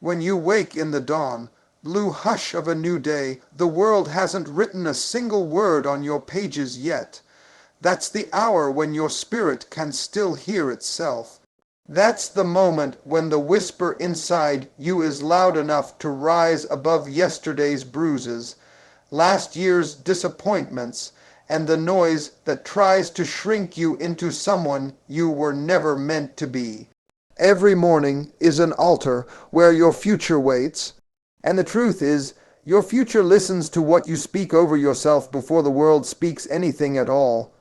When you wake in the dawn, blue hush of a new day, the world hasn't written a single word on your pages yet. That's the hour when your spirit can still hear itself. That's the moment when the whisper inside you is loud enough to rise above yesterday's bruises, last year's disappointments, and the noise that tries to shrink you into someone you were never meant to be. Every morning is an altar where your future waits, and the truth is, your future listens to what you speak over yourself before the world speaks anything at all.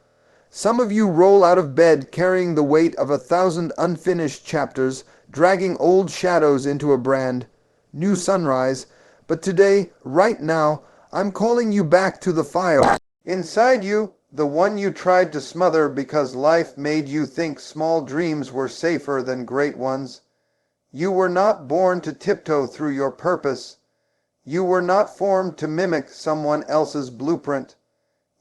Some of you roll out of bed carrying the weight of 1,000 unfinished chapters, dragging old shadows into a brand new sunrise, but today, right now, I'm calling you back to the fire. Inside you, the one you tried to smother because life made you think small dreams were safer than great ones. You were not born to tiptoe through your purpose. You were not formed to mimic someone else's blueprint.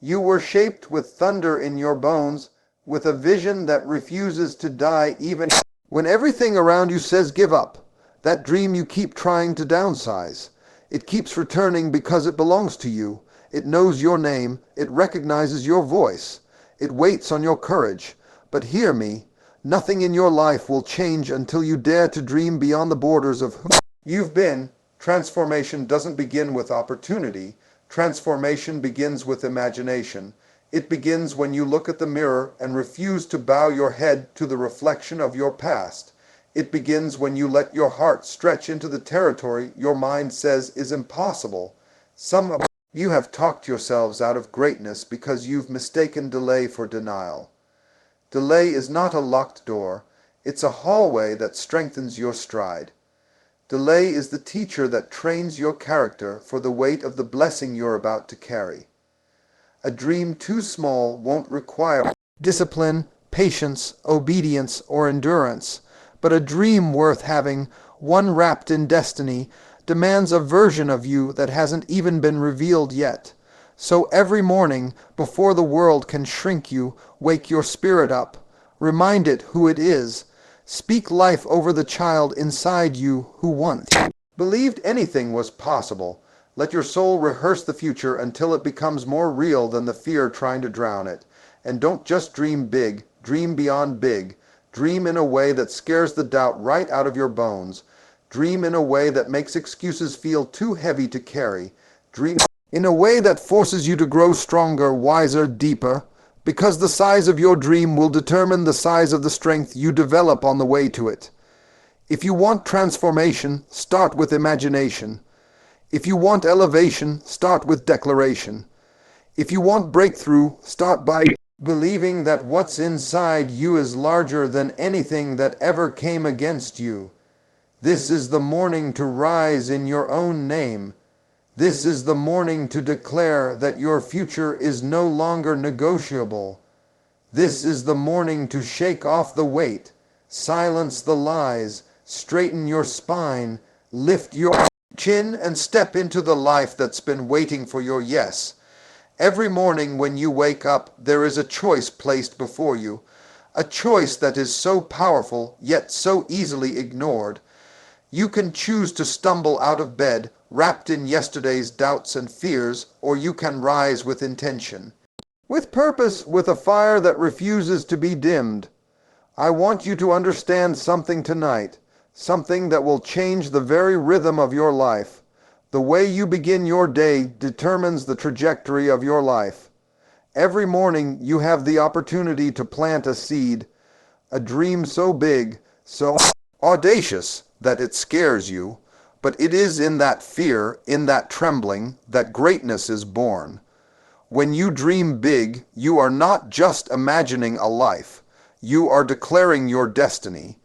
You were shaped with thunder in your bones, with a vision that refuses to die even when everything around you says give up. That dream you keep trying to downsize. It keeps returning because it belongs to you. It knows your name. It recognizes your voice. It waits on your courage. But hear me, nothing in your life will change until you dare to dream beyond the borders of who you've been. Transformation doesn't begin with opportunity. Transformation begins with imagination. It begins when you look at the mirror and refuse to bow your head to the reflection of your past. It begins when you let your heart stretch into the territory your mind says is impossible. Some of you have talked yourselves out of greatness because you've mistaken delay for denial. Delay is not a locked door. It's a hallway that strengthens your stride. Delay is the teacher that trains your character for the weight of the blessing you're about to carry. A dream too small won't require discipline, patience, obedience, or endurance, but a dream worth having, one wrapped in destiny, demands a version of you that hasn't even been revealed yet. So every morning, before the world can shrink you, wake your spirit up. Remind it who it is. Speak life over the child inside you who once believed anything was possible. Let your soul rehearse the future until it becomes more real than the fear trying to drown it. And don't just dream big, dream beyond big. Dream in a way that scares the doubt right out of your bones. Dream in a way that makes excuses feel too heavy to carry. Dream in a way that forces you to grow stronger, wiser, deeper, because the size of your dream will determine the size of the strength you develop on the way to it. If you want transformation, start with imagination. If you want elevation, start with declaration. If you want breakthrough, start by believing that what's inside you is larger than anything that ever came against you. This is the morning to rise in your own name. This is the morning to declare that your future is no longer negotiable. This is the morning to shake off the weight, silence the lies, straighten your spine, lift your chin, and step into the life that's been waiting for your yes. Every morning when you wake up, there is a choice placed before you, a choice that is so powerful yet so easily ignored. You can choose to stumble out of bed, wrapped in yesterday's doubts and fears, or you can rise with intention. With purpose, with a fire that refuses to be dimmed. I want you to understand something tonight, something that will change the very rhythm of your life. The way you begin your day determines the trajectory of your life. Every morning you have the opportunity to plant a seed, a dream so big, so audacious that it scares you, but it is in that fear, in that trembling, that greatness is born. When you dream big, you are not just imagining a life. You are declaring your destiny.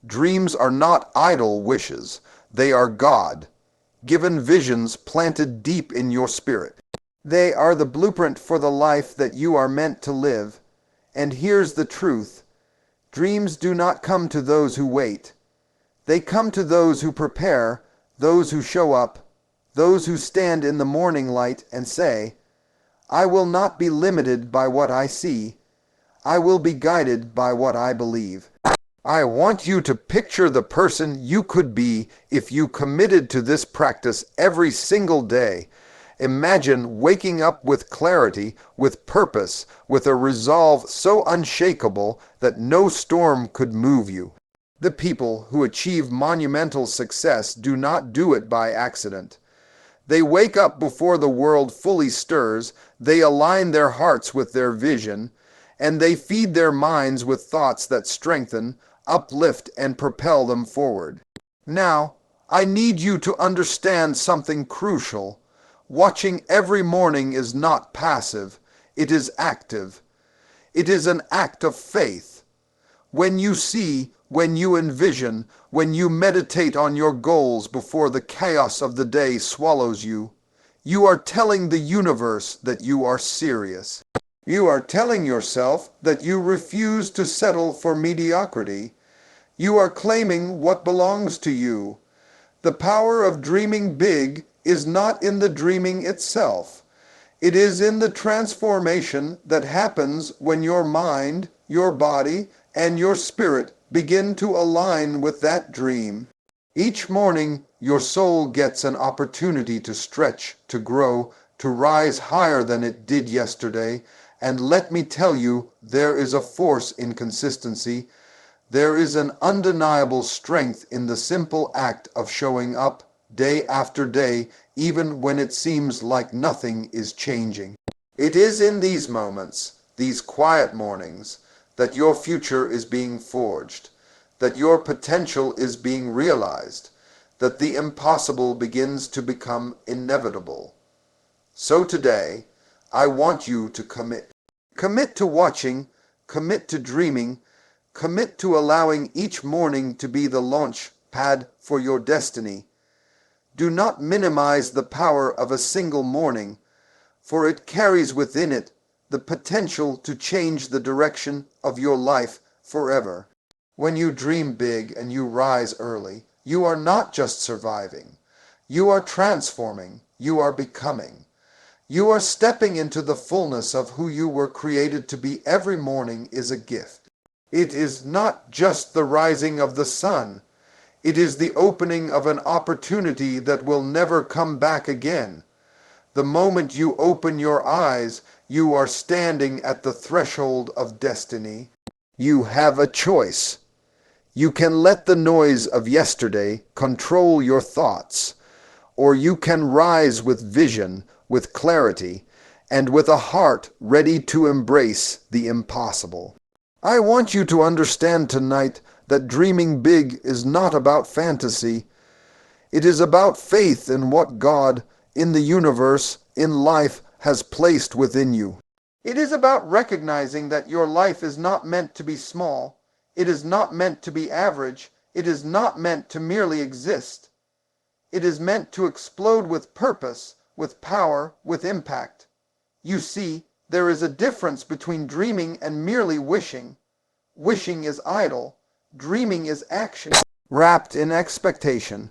Dreams are not idle wishes. They are God-given visions planted deep in your spirit. They are the blueprint for the life that you are meant to live. And here's the truth. Dreams do not come to those who wait. They come to those who prepare, those who show up, those who stand in the morning light and say, I will not be limited by what I see. I will be guided by what I believe. I want you to picture the person you could be if you committed to this practice every single day. Imagine waking up with clarity, with purpose, with a resolve so unshakable that no storm could move you. The people who achieve monumental success do not do it by accident. They wake up before the world fully stirs, they align their hearts with their vision, and they feed their minds with thoughts that strengthen, uplift, and propel them forward. Now, I need you to understand something crucial. Watching every morning is not passive, it is active. It is an act of faith. When you see, when you envision, when you meditate on your goals before the chaos of the day swallows you, you are telling the universe that you are serious. You are telling yourself that you refuse to settle for mediocrity. You are claiming what belongs to you. The power of dreaming big is not in the dreaming itself. It is in the transformation that happens when your mind, your body, and your spirit begin to align with that dream. Each morning, your soul gets an opportunity to stretch, to grow, to rise higher than it did yesterday. And let me tell you, there is a force in consistency. There is an undeniable strength in the simple act of showing up day after day, even when it seems like nothing is changing. It is in these moments, these quiet mornings, that your future is being forged, that your potential is being realized, that the impossible begins to become inevitable. So today, I want you to commit. Commit to watching, commit to dreaming, commit to allowing each morning to be the launch pad for your destiny. Do not minimize the power of a single morning, for it carries within it the potential to change the direction of your life forever. When you dream big and you rise early, you are not just surviving. You are transforming. You are becoming. You are stepping into the fullness of who you were created to be. Every morning is a gift. It is not just the rising of the sun. It is the opening of an opportunity that will never come back again. The moment you open your eyes, you are standing at the threshold of destiny. You have a choice. You can let the noise of yesterday control your thoughts, or you can rise with vision, with clarity, and with a heart ready to embrace the impossible. I want you to understand tonight that dreaming big is not about fantasy. It is about faith in what God, in the universe, in life, has placed within you. It is about recognizing that your life is not meant to be small. It is not meant to be average. It is not meant to merely exist. It is meant to explode with purpose, with power, with impact. You see, there is a difference between dreaming and merely wishing. Wishing is idle. Dreaming is action. Wrapped in expectation.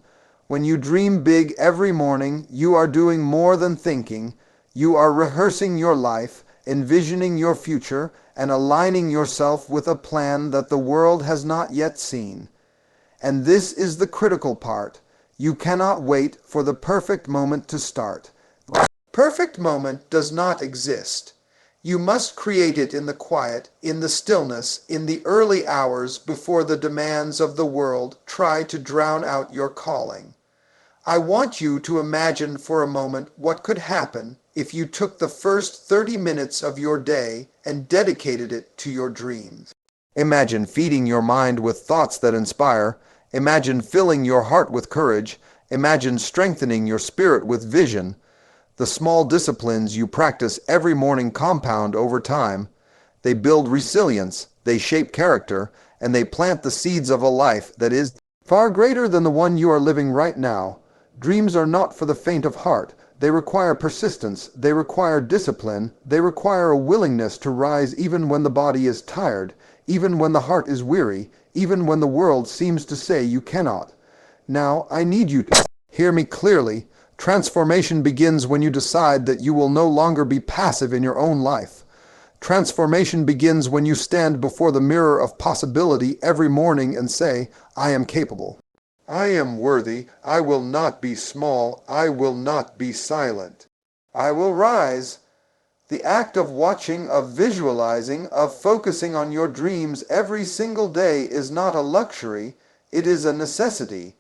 When you dream big every morning, you are doing more than thinking. You are rehearsing your life, envisioning your future, and aligning yourself with a plan that the world has not yet seen. And this is the critical part. You cannot wait for the perfect moment to start. Perfect moment does not exist. You must create it in the quiet, in the stillness, in the early hours before the demands of the world try to drown out your calling. I want you to imagine for a moment what could happen if you took the first 30 minutes of your day and dedicated it to your dreams. Imagine feeding your mind with thoughts that inspire. Imagine filling your heart with courage. Imagine strengthening your spirit with vision. The small disciplines you practice every morning compound over time. They build resilience, they shape character, and they plant the seeds of a life that is far greater than the one you are living right now. Dreams are not for the faint of heart. They require persistence. They require discipline. They require a willingness to rise even when the body is tired, even when the heart is weary, even when the world seems to say you cannot. Now, I need you to hear me clearly. Transformation begins when you decide that you will no longer be passive in your own life. Transformation begins when you stand before the mirror of possibility every morning and say, I am capable. I am worthy. I will not be small. I will not be silent. I will rise. The act of watching, of visualizing, of focusing on your dreams every single day is not a luxury, it is a necessity.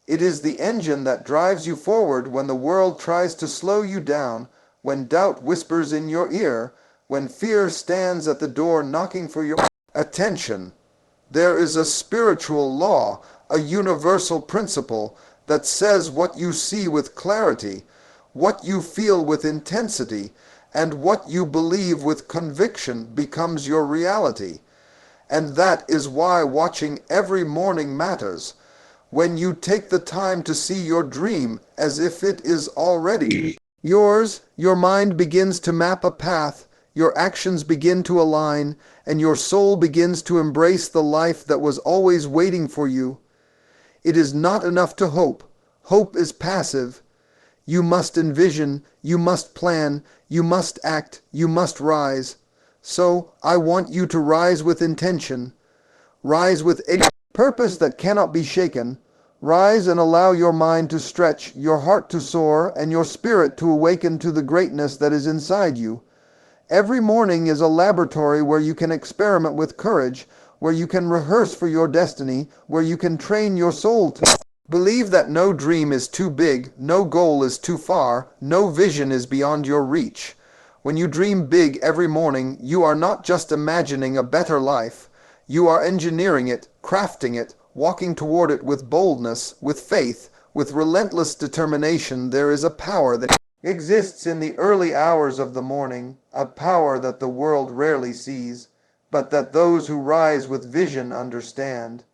It is the engine that drives you forward when the world tries to slow you down, when doubt whispers in your ear, when fear stands at the door knocking for your attention. There is a spiritual law, a universal principle that says what you see with clarity, what you feel with intensity, and what you believe with conviction becomes your reality. And that is why watching every morning matters. When you take the time to see your dream as if it is already yours, your mind begins to map a path, your actions begin to align, and your soul begins to embrace the life that was always waiting for you. It is not enough to hope. Hope is passive. You must envision, you must plan, you must act, you must rise. So, I want you to rise with intention. Rise with a purpose that cannot be shaken. Rise and allow your mind to stretch, your heart to soar, and your spirit to awaken to the greatness that is inside you. Every morning is a laboratory where you can experiment with courage, where you can rehearse for your destiny, where you can train your soul to believe that no dream is too big, no goal is too far, no vision is beyond your reach. When you dream big every morning, you are not just imagining a better life. You are engineering it, crafting it, walking toward it with boldness, with faith, with relentless determination. There is a power that exists in the early hours of the morning, a power that the world rarely sees, but that those who rise with vision understand.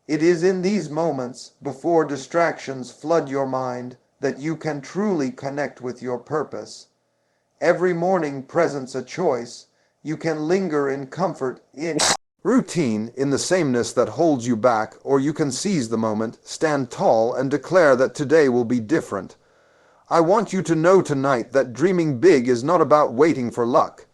It is in these moments, before distractions flood your mind, that you can truly connect with your purpose. Every morning presents a choice. You can linger in comfort, in routine, in the sameness that holds you back, or you can seize the moment, stand tall, and declare that today will be different. I want you to know tonight that dreaming big is not about waiting for luck.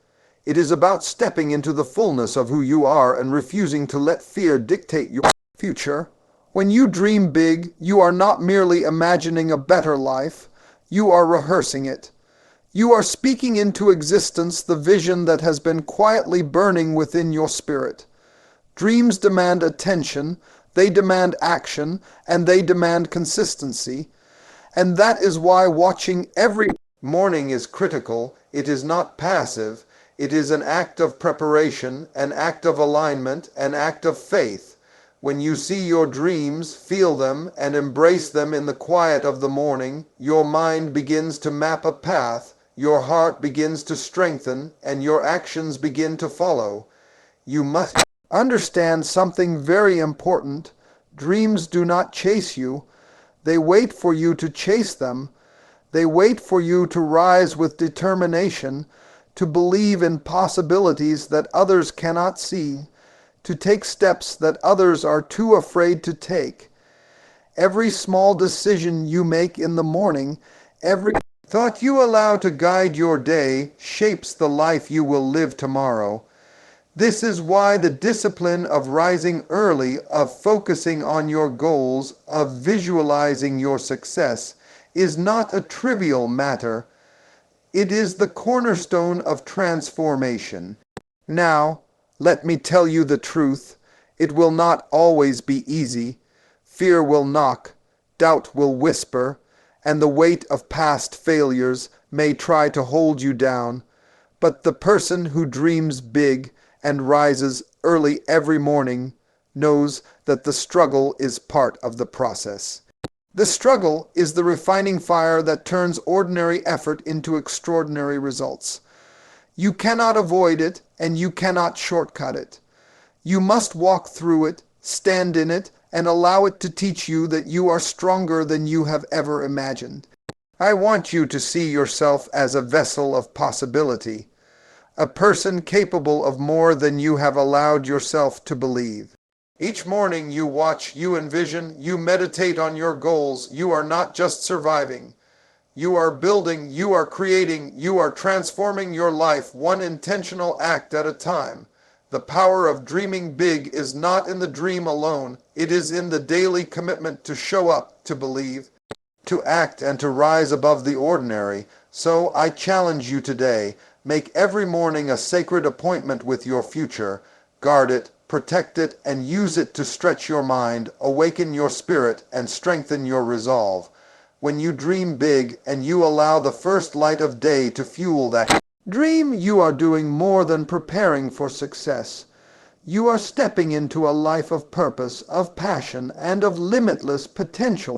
It is about stepping into the fullness of who you are and refusing to let fear dictate your future. When you dream big, you are not merely imagining a better life, you are rehearsing it. You are speaking into existence the vision that has been quietly burning within your spirit. Dreams demand attention, they demand action, and they demand consistency. And that is why watching every morning is critical. It is not passive. It is an act of preparation, an act of alignment, an act of faith. When you see your dreams, feel them, and embrace them in the quiet of the morning, your mind begins to map a path, your heart begins to strengthen, and your actions begin to follow. You must understand something very important. Dreams do not chase you. They wait for you to chase them. They wait for you to rise with determination, to believe in possibilities that others cannot see, to take steps that others are too afraid to take. Every small decision you make in the morning, every thought you allow to guide your day, shapes the life you will live tomorrow. This is why the discipline of rising early, of focusing on your goals, of visualizing your success, is not a trivial matter. It is the cornerstone of transformation. Now, let me tell you the truth. It will not always be easy. Fear will knock, doubt will whisper, and the weight of past failures may try to hold you down. But the person who dreams big and rises early every morning knows that the struggle is part of the process. The struggle is the refining fire that turns ordinary effort into extraordinary results. You cannot avoid it, and you cannot shortcut it. You must walk through it, stand in it, and allow it to teach you that you are stronger than you have ever imagined. I want you to see yourself as a vessel of possibility, a person capable of more than you have allowed yourself to believe. Each morning you watch, you envision, you meditate on your goals. You are not just surviving. You are building, you are creating, you are transforming your life one intentional act at a time. The power of dreaming big is not in the dream alone. It is in the daily commitment to show up, to believe, to act, and to rise above the ordinary. So I challenge you today, make every morning a sacred appointment with your future. Guard it, protect it, and use it to stretch your mind, awaken your spirit, and strengthen your resolve. When you dream big and you allow the first light of day to fuel that dream, you are doing more than preparing for success. You are stepping into a life of purpose, of passion, and of limitless potential.